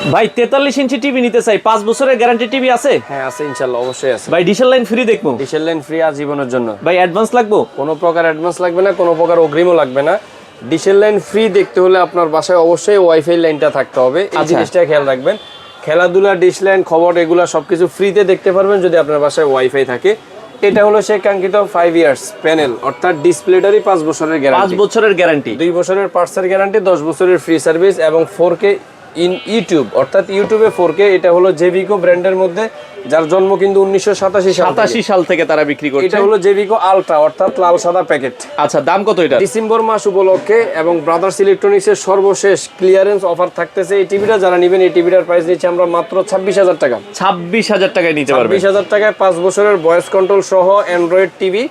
ভাই 43 inch TV নিতে চাই, 5 বছরের গ্যারান্টি টিভি আছে? হ্যাঁ আছে ইনশাআল্লাহ, অবশ্যই আছে ভাই ডিশের লাইন ফ্রি দেখবো? ডিশের লাইন ফ্রি আজীবনের জন্য। ভাই অ্যাডভান্স লাগবো? কোনো প্রকার অ্যাডভান্স লাগবে না, কোনো প্রকার অগ্রিমও লাগবে না। ডিশের লাইন ফ্রি দেখতে হলে আপনার বাসায় অবশ্যই ওয়াইফাই লাইনটা থাকতে হবে, এই জিনিসটা খেয়াল রাখবেন। খেলাধুলা, ডিশ লাইন, খবর এগুলো সবকিছু ফ্রিতে দেখতে পারবেন যদি আপনার বাসায় ওয়াইফাই থাকে। এটা হলো সেই কাঙ্ক্ষিত 5 ইয়ার্স প্যানেল, অর্থাৎ ডিসপ্লেটারই 5 বছরের 5 গ্যারান্টি, বছরের গ্যারান্টি, 2 বছরের পার্টসের গ্যারান্টি, 10 বছরের ফ্রি সার্ভিস এবং 4K ইন ইউটিউব, অর্থাৎ ইউটিউবে 4K। এটা হলো জেভিকো ব্র্যান্ডের মধ্যে, যার জন্ম কিন্তু 1987 সাল থেকে তারা বিক্রি করছে। এটা হলো জেভিকো আলট্রা, অর্থাৎ লাল সাদা প্যাকেট। আচ্ছা, দাম কত এটা? ডিসেম্বর মাস উপলক্ষে এবং ব্রাদার্স ইলেকট্রনিক্সের সর্বশেষ ক্লিয়ারেন্স অফার থাকতেছে এই টিভিটা। যারা নেবেন এই টিভিটার প্রাইস নিচ্ছি আমরা মাত্র 26,000 টাকা। 26,000 টাকায় নিতে পারবেন। 26,000 টাকায় 5 বছরের ভয়েস কন্ট্রোল সহ অ্যান্ড্রয়েড টিভি।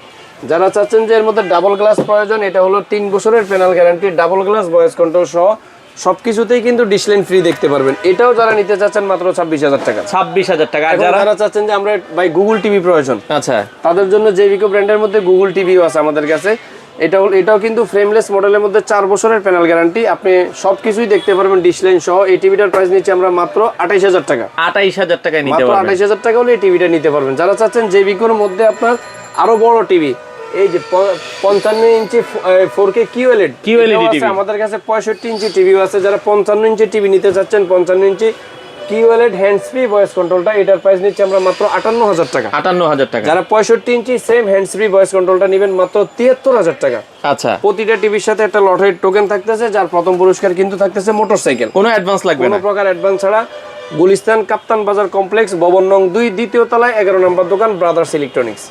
যারা চাচ্ছেন যে এর মধ্যে ডাবল গ্লাস প্রয়োজন, এটা হলো 3 বছরের panel guarantee, double glass, voice control সহ সবকিছুতেই কিন্তু ডিশলাইন ফ্রি দেখতে পারবেন। এটাও যারা নিতে চাচ্ছেন মাত্র 26,000 টাকা। 26,000 টাকা। আর যারা চাচ্ছেন যে আমরা ভাই গুগল টিভি প্রয়োজন, আচ্ছা, তাদের জন্য জেভিকো ব্র্যান্ডের মধ্যে গুগল টিভিও আছে আমাদের কাছে। এটাও কিন্তু ফ্রেমলেস মডেলের মধ্যে 4 বছরের প্যানেল গ্যারান্টি, আপনি সবকিছুই দেখতে পারবেন ডিশলাইন সহ। এই টিভিটার প্রাইস নিচ্ছি আমরা মাত্র 28,000 টাকা। 28,000 টাকায় নিতে মাত্র পারবেন। 28,000 টাকা হলে এই টিভিটা নিতে পারবেন। যারা চাচ্ছেন জেভিকোর মধ্যে আপনার আরো বড় টিভি, এই যে 55 ইঞ্চি 4K QLED টিভি আমাদের কাছে, 65 ইঞ্চি টিভিও আছে। যারা 55 ইঞ্চি টিভি নিতে চাচ্ছেন, 55 ইঞ্চি QLED হ্যান্ডস ফ্রি ভয়েস কন্ট্রোলটা, এটার প্রাইস নিচ্ছি আমরা মাত্র 58,000 টাকা। 58,000 টাকা। যারা 65 ইঞ্চি সেম হ্যান্ডস ফ্রি ভয়েস কন্ট্রোলটা নেবেন মাত্র 73,000 টাকা। আচ্ছা, প্রতিটা টিভির সাথে একটা লটারির টোকেন থাকতেছে, যার প্রথম পুরস্কার কিন্তু থাকতেছে মোটরসাইকেল। কোনো অ্যাডভান্স লাগবে না, কোনো প্রকার অ্যাডভান্স ছাড়া। গুলিস্তান কাপ্তান বাজার কমপ্লেক্স, ভবন নং 2, দ্বিতীয় তলায়, 11 নম্বর দোকান, ব্রাদার্স ইলেকট্রনিক্স।